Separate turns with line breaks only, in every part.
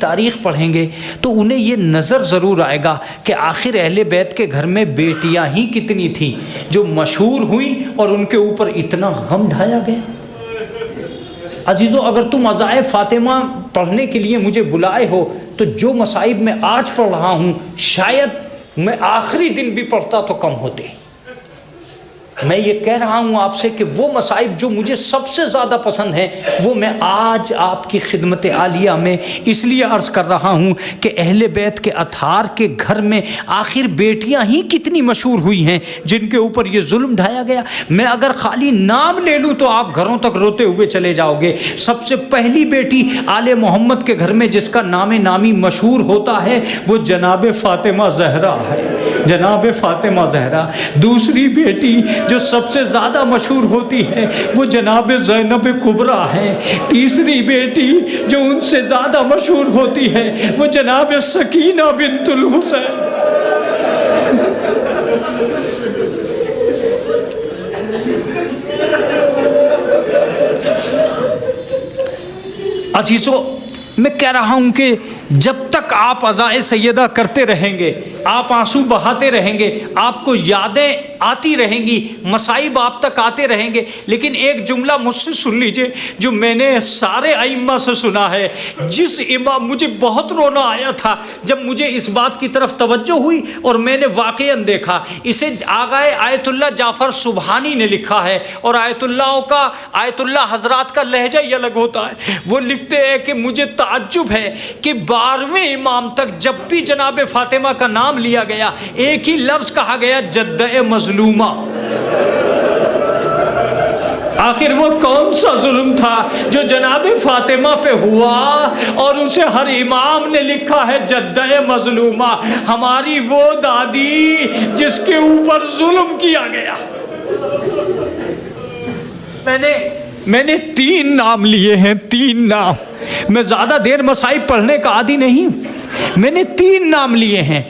तारीख़ पढ़ेंगे तो उन्हें ये नज़र ज़रूर आएगा कि आखिर अहले बैत के घर में बेटियां ही कितनी थीं जो मशहूर हुई और उनके ऊपर इतना गम ढाया गया। अजीज़ों, अगर तुम अज़ाए फ़ातिमा पढ़ने के लिए मुझे बुलाए हो तो जो मसाइब मैं आज पढ़ रहा हूँ शायद मैं आखिरी दिन भी पढ़ता तो कम होते। मैं ये कह रहा हूँ आपसे कि वो मसाइब जो मुझे सबसे ज़्यादा पसंद हैं वो मैं आज आपकी खिदमत आलिया में इसलिए अर्ज़ कर रहा हूँ कि अहले बैत के अथार के घर में आखिर बेटियाँ ही कितनी मशहूर हुई हैं जिनके ऊपर ये जुल्म ढाया गया। मैं अगर खाली नाम ले लूँ तो आप घरों तक रोते हुए चले जाओगे। सबसे पहली बेटी आले मोहम्मद के घर में जिसका नाम नामी मशहूर होता है वो जनाब फ़ातिमा ज़हरा है, जनाब फ़ातिमा ज़हरा। दूसरी बेटी जो सबसे ज़्यादा मशहूर होती है वो जनाब ज़ैनब कुबरा है। तीसरी बेटी जो उनसे ज़्यादा मशहूर होती है वो जनाब सकीना बिन्तुल हुसैन। अजीज़ों, मैं कह रहा हूँ कि जब तक आप अज़ाए सैयदा करते रहेंगे, आप आंसू बहाते रहेंगे, आपको यादें आती रहेंगी, मसाइब आप तक आते रहेंगे, लेकिन एक जुमला मुझसे सुन लीजिए जो मैंने सारे अइम्मा से सुना है। जिस इमाम, मुझे बहुत रोना आया था जब मुझे इस बात की तरफ तवज्जो हुई और मैंने वाक़ईन देखा। इसे आगाए आयतुल्लाह जाफ़र सुबहानी ने लिखा है और आयतुल्लाह हज़रात का लहजा ही अलग होता है। वो लिखते हैं कि मुझे ताज्जुब है कि 12वें इमाम तक जब भी जनाब फ़ातिमा का नाम लिया गया एक ही लफ्ज़ कहा गया, जद्दे मज़लूमा। आखिर वो कौन सा जुल्म था जो जनाब फ़ातिमा पे हुआ और उसे हर इमाम ने लिखा है जद्दे मज़लूमा। हमारी वो दादी जिसके ऊपर जुल्म किया गया। मैंने 3 नाम लिए हैं, 3 नाम। मैं ज़्यादा देर मसाइब पढ़ने का आदी नहीं हूँ। मैंने 3 नाम लिए हैं।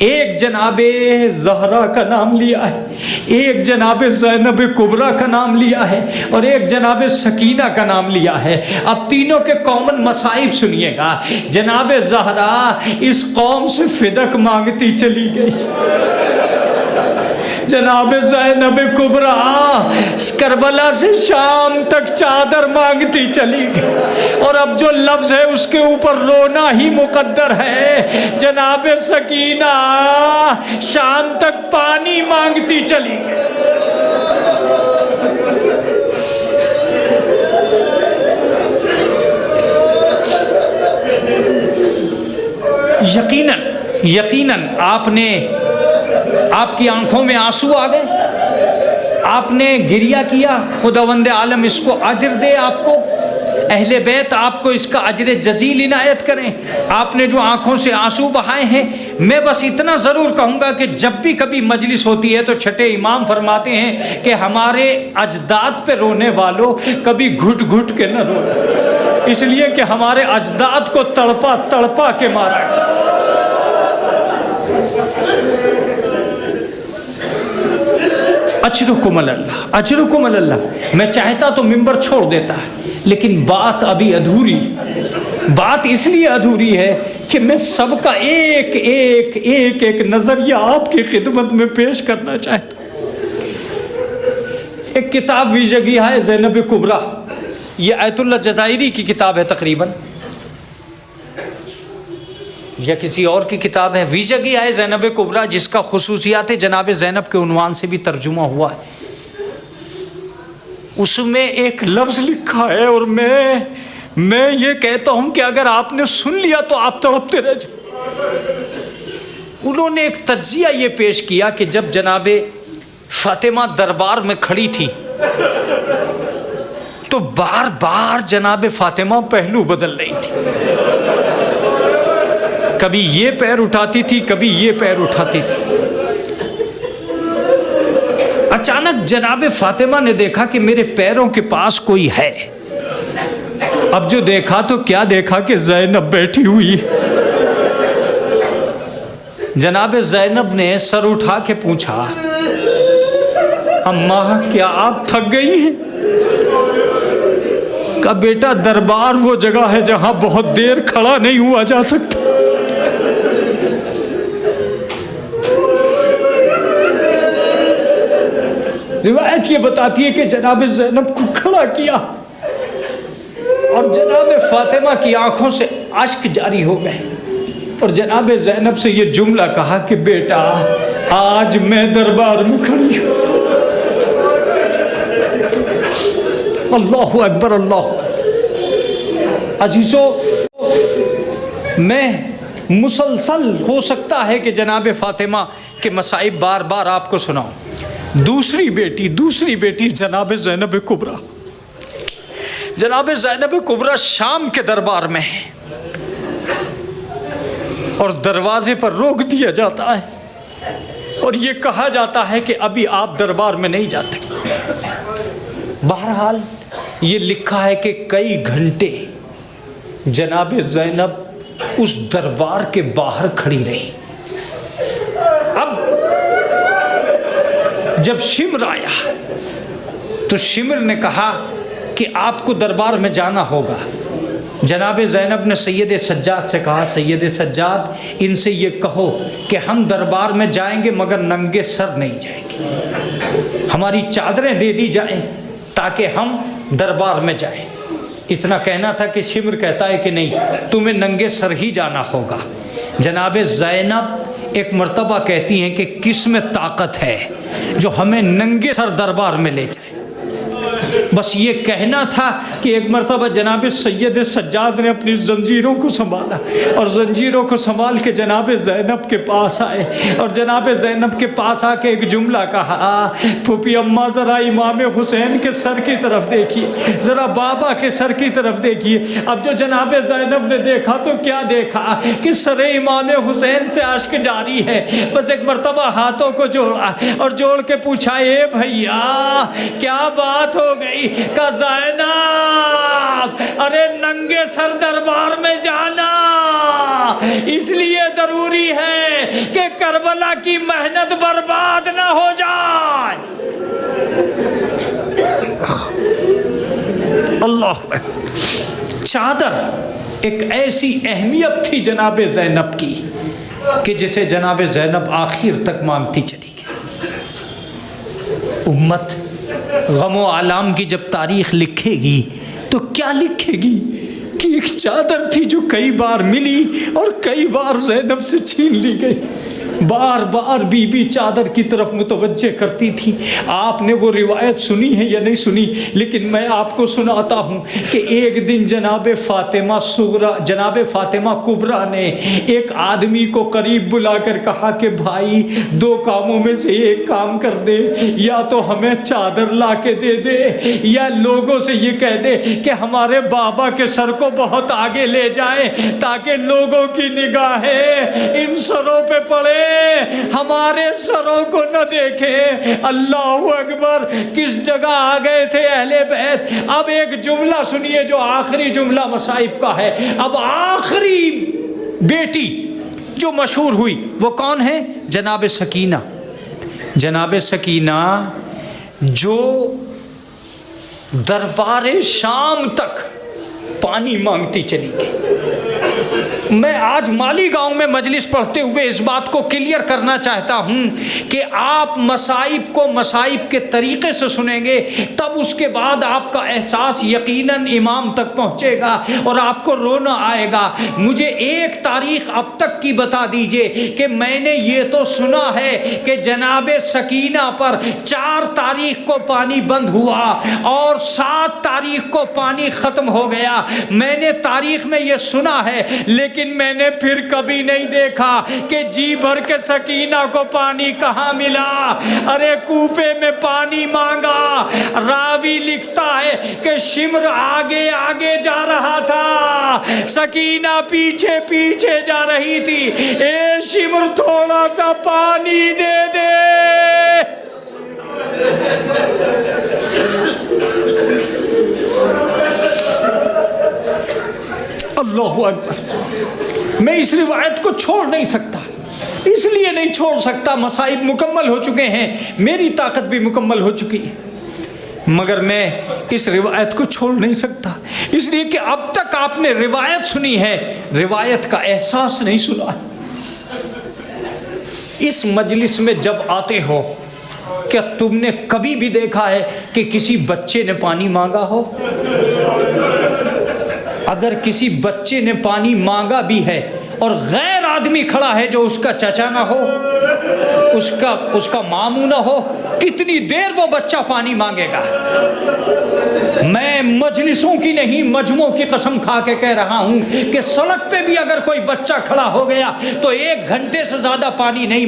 एक जनाबे ज़हरा का नाम लिया है, एक जनाबे ज़ैनब कुबरा का नाम लिया है और एक जनाबे सकीना का नाम लिया है। अब तीनों के कॉमन मसाइब सुनिएगा। जनाबे ज़हरा इस कौम से फिदक मांगती चली गई। जनाब ज़ैनब कुबरा करबला से शाम तक चादर मांगती चली गई और अब जो लफ्ज़ है उसके ऊपर रोना ही मुकद्दर है। जनाब सकीना शाम तक पानी मांगती चली गई। यकीनन आपकी आंखों में आंसू आ गए, आपने गिरिया किया। खुदावंद आलम इसको अजर दे आपको, अहले बैत आपको इसका अजर जजील इनायत करें। आपने जो आंखों से आंसू बहाए हैं, मैं बस इतना ज़रूर कहूँगा कि जब भी कभी मजलिस होती है तो छठे इमाम फरमाते हैं कि हमारे अजदाद पे रोने वालों कभी घुट घुट के न रो, इसलिए कि हमारे अजदाद को तड़पा तड़पा के मारा। अजरुकुम अल्लाह, अजरुकुम अल्लाह। मैं चाहता तो मिंबर छोड़ देता है, लेकिन बात अभी अधूरी। बात इसलिए अधूरी है कि मैं सबका एक एक एक एक नज़रिया आपकी खिदमत में पेश करना चाहता हूँ। एक किताब विजगी है ज़ैनब कुबरा, ये आयतुल्लाह जज़ायरी की किताब है तकरीबन, या किसी और की किताब है। विजगी है ज़ैनब कुबरा, जिसका खुसूसियात जनाब ज़ैनब के उन्वान से भी तर्जुमा हुआ है। उसमें एक लफ्ज़ लिखा है और मैं ये कहता हूँ कि अगर आपने सुन लिया तो आप तड़पते रह जाए। उन्होंने एक तज्जिया ये पेश किया कि जब जनाबे फ़ातिमा दरबार में खड़ी थी तो बार बार जनाबे फ़ातिमा पहलू बदल रही थी। कभी ये पैर उठाती थी, कभी ये पैर उठाती थी। अचानक जनाबे फ़ातिमा ने देखा कि मेरे पैरों के पास कोई है। अब जो देखा तो क्या देखा कि ज़ैनब बैठी हुई। जनाबे ज़ैनब ने सर उठा के पूछा, अम्मा क्या आप थक गई हैं? कहा बेटा दरबार वो जगह है जहां बहुत देर खड़ा नहीं हुआ जा सकता। रिवायत ये बताती है कि जनाब ज़ैनब को खड़ा किया और जनाब फातिमा की आंखों से अश्क जारी हो गए और जनाब ज़ैनब से ये जुमला कहा कि बेटा आज मैं दरबार में खड़ी हूँ। अल्लाहु अकबर, अल्लाहु अकबर। अजीजों, मैं मुसलसल हो सकता है कि जनाब फातिमा के मसाइब बार बार आपको सुनाऊं। दूसरी बेटी जनाब ज़ैनब कुबरा, जनाब ज़ैनब कुबरा शाम के दरबार में है और दरवाजे पर रोक दिया जाता है और ये कहा जाता है कि अभी आप दरबार में नहीं जाते। बहरहाल ये लिखा है कि कई घंटे जनाब ज़ैनब उस दरबार के बाहर खड़ी रही। अब जब शिमर आया तो शिमर ने कहा कि आपको दरबार में जाना होगा। जनाब ज़ैनब ने सैयद सज्जाद से कहा, सैयद सज्जाद इनसे ये कहो कि हम दरबार में जाएंगे मगर नंगे सर नहीं जाएंगे, हमारी चादरें दे दी जाएं ताकि हम दरबार में जाएं। इतना कहना था कि शिमर कहता है कि नहीं, तुम्हें नंगे सर ही जाना होगा। जनाब ज़ैनब एक मर्तबा कहती हैं कि किस में ताकत है जो हमें नंगे सर दरबार में ले जाए। बस ये कहना था कि एक मरतबा जनाब सैयद सज्जाद ने अपनी जंजीरों को संभाला और जंजीरों को संभाल के जनाब ज़ैनब के पास आए और जनाब ज़ैनब के पास आके एक जुमला कहा, फूफी अम्मा ज़रा इमाम हुसैन के सर की तरफ देखिए, ज़रा बाबा के सर की तरफ देखिए। अब जो जनाब ज़ैनब ने देखा तो क्या देखा कि सर इमाम हुसैन से अश्क जारी है। बस एक मरतबा हाथों को जोड़ा और जोड़ के पूछा, ए भैया क्या बात हो गई? का ज़ैनब, अरे नंगे सर दरबार में जाना इसलिए जरूरी है कि करबला की मेहनत बर्बाद ना हो जाए। अल्लाह, चादर एक ऐसी अहमियत थी जनाब ज़ैनब की कि जिसे जनाब ज़ैनब आखिर तक मांगती चली गई। उम्मत गम व आलाम की जब तारीख लिखेगी तो क्या लिखेगी कि एक चादर थी जो कई बार मिली और कई बार ज़ैनब से छीन ली गई। बार बार बीबी चादर की तरफ मुतवज्जे करती थी। आपने वो रिवायत सुनी है या नहीं सुनी, लेकिन मैं आपको सुनाता हूँ कि एक दिन जनाब फातिमा कुबरा ने एक आदमी को करीब बुलाकर कहा कि भाई दो कामों में से एक काम कर दे, या तो हमें चादर ला के दे दे या लोगों से ये कह दे कि हमारे बाबा के सर को बहुत आगे ले जाए ताकि लोगों की निगाहें इन सरों पे पड़े, हमारे सरों को न देखे। अल्लाहु अकबर, किस जगह आ गए थे अहले बैत। अब एक जुमला सुनिए जो आखिरी जुमला मसाइब का है। अब आखिरी बेटी जो मशहूर हुई वो कौन है? जनाब सकीना। जनाब सकीना जो दरबार शाम तक पानी मांगती चली गई। मैं आज माली गांव में मजलिस पढ़ते हुए इस बात को क्लियर करना चाहता हूं कि आप मसाइब को मसाइब के तरीके से सुनेंगे तब उसके बाद आपका एहसास यकीनन इमाम तक पहुंचेगा और आपको रोना आएगा। मुझे एक तारीख अब तक की बता दीजिए कि मैंने ये तो सुना है कि जनाबे सकीना पर 4 तारीख को पानी बंद हुआ और 7 तारीख को पानी ख़त्म हो गया। मैंने तारीख में ये सुना है, लेकिन मैंने फिर कभी नहीं देखा कि जी भर के सकीना को पानी कहाँ मिला। अरे कूफे में पानी मांगा। रावी लिखता है कि शिमर आगे आगे जा रहा था, सकीना पीछे पीछे जा रही थी। ए शिमर थोड़ा सा पानी दे दे। अल्लाहु अकबर। मैं इस रिवायत को छोड़ नहीं सकता, इसलिए नहीं छोड़ सकता, मसाइब मुकम्मल हो चुके हैं, मेरी ताकत भी मुकम्मल हो चुकी है। मगर मैं इस रिवायत को छोड़ नहीं सकता, इसलिए कि अब तक आपने रिवायत सुनी है, रिवायत का एहसास नहीं सुना है। इस मजलिस में जब आते हो, क्या तुमने कभी भी देखा है कि किसी बच्चे ने पानी मांगा हो? अगर किसी बच्चे ने पानी मांगा भी है और गैर आदमी खड़ा है जो उसका चचा ना हो, उसका मामू ना हो, कितनी देर वो बच्चा पानी मांगेगा? मैं मजलिसों की नहीं, मजमों की कसम खा के कह रहा हूं कि सड़क पे भी अगर कोई बच्चा खड़ा हो गया तो 1 घंटे से ज्यादा पानी नहीं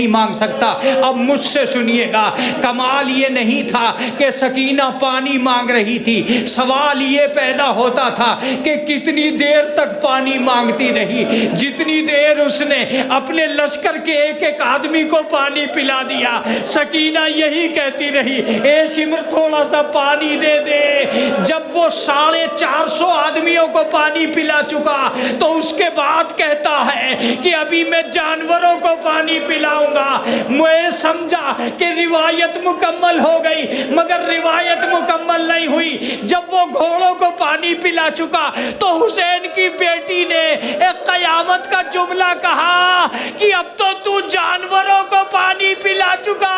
मांग सकता। अब मुझसे सुनिएगा, कमाल ये नहीं था कि सकीना पानी मांग रही थी, सवाल ये पैदा होता था कि कितनी देर तक पानी मांगती रही। जितनी देर उसने अपने लश्कर के एक आदमी को पानी पिला दिया, सकीना यही कहती रही, ए सिमर थोड़ा सा पानी दे दे। जब वो 450 आदमियों को पानी पिला चुका तो उसके बाद कहता है कि अभी मैं जानवरों को पानी पिलाऊंगा। मैं समझा कि रिवायत मुकम्मल हो गई, मगर रिवायत मुकम्मल नहीं हुई। जब वो घोड़ों को पानी पिला चुका तो हुसैन की बेटी ने एक कयामत का जुमला कहा कि अब तो तू जानवरों को पानी पिला चुका,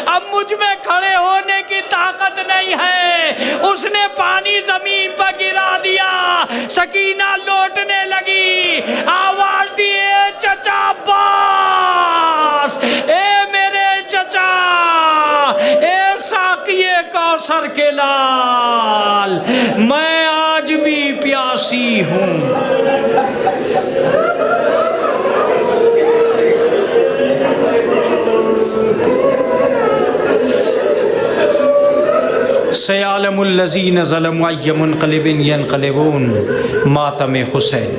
अब मुझ में खड़े होने की ताकत नहीं है। उसने पानी जमीन पर गिरा दिया, सकीना लौटने लगी, आवाज दी, ए चचा अब्बास, ए मेरे चचा, ए साकिए कौसर के लाल, मैं आज भी प्यासी हूं। सयालमुल्लज़ीन ज़लमू अय्युमुनक़लिबिन यनक़लिबून, मातम हुसैन।